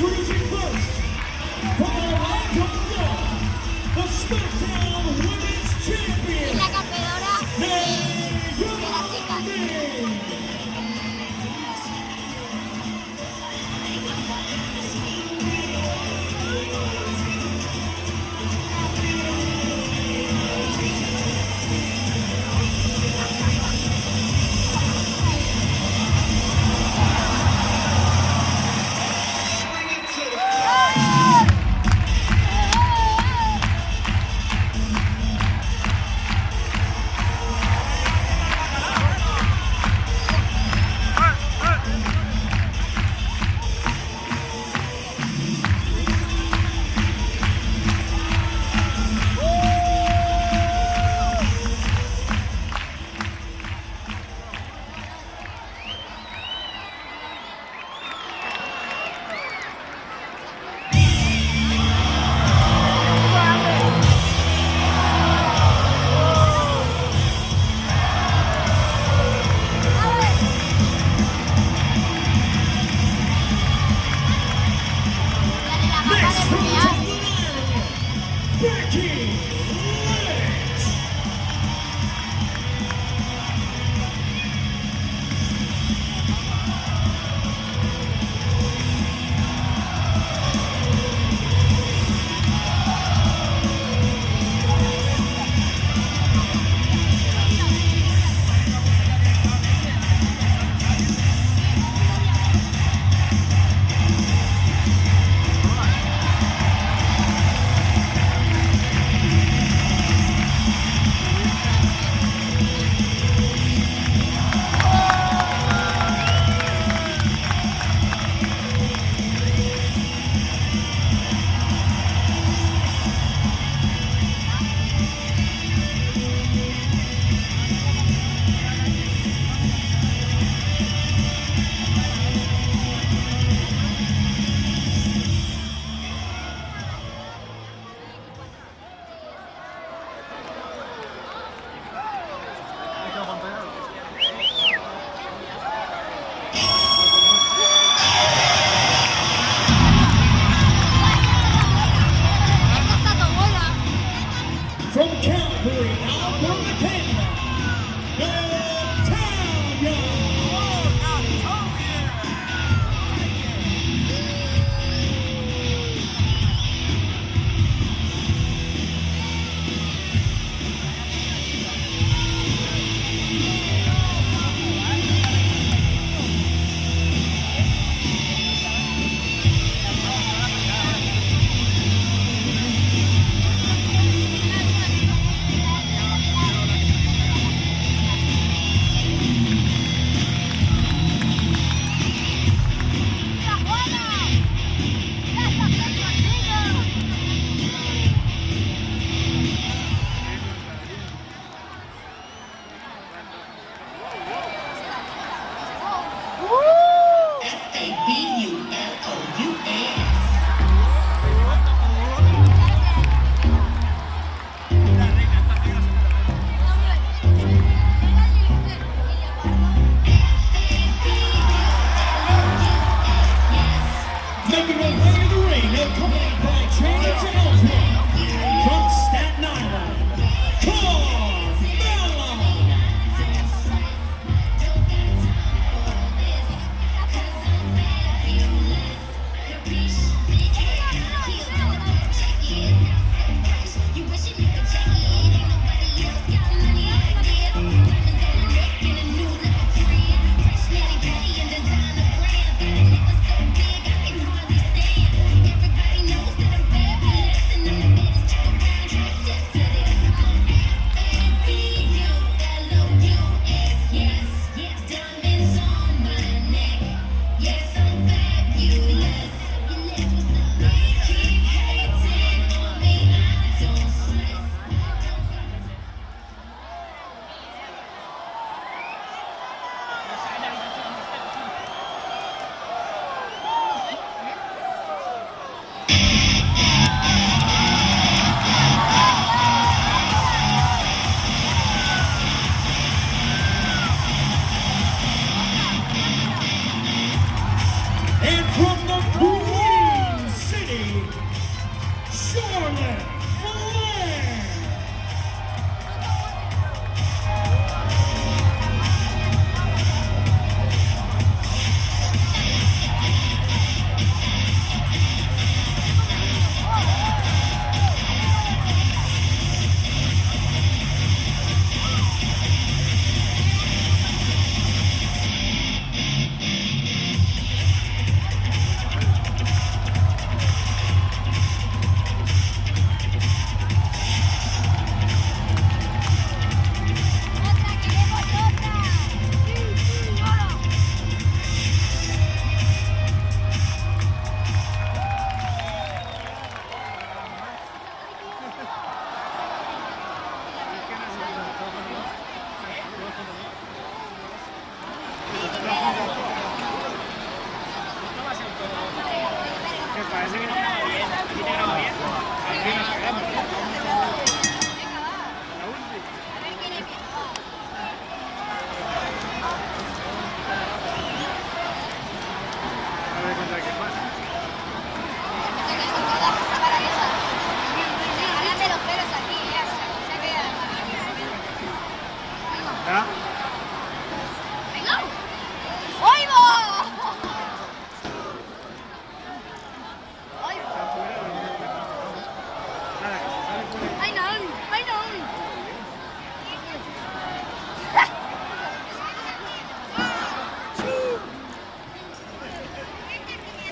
Introducing first, from the Hong Kong, the SmackDown Women's Champion, La campeona de las chicas. Next from the top of the line, Becky Lynch. Esta está todo buena. From Calgary, Alberta, Canada, Natalia. ¡Está buena! ¡Ya está haciendo Making their way in the ring, accompanied by Training to Ellsworth. From Staten Island, Carmella. You wishing you could check in, ain't nobody else got money like this. Diamonds on the neck and a new little friend. Fresh Nelly Betty and designer brands. Got a nigga so big I can hardly stand. Everybody knows that I'm fabulous and I'm the parece que no graba bien. ¿Aquí te graba bien? Aquí no se graba.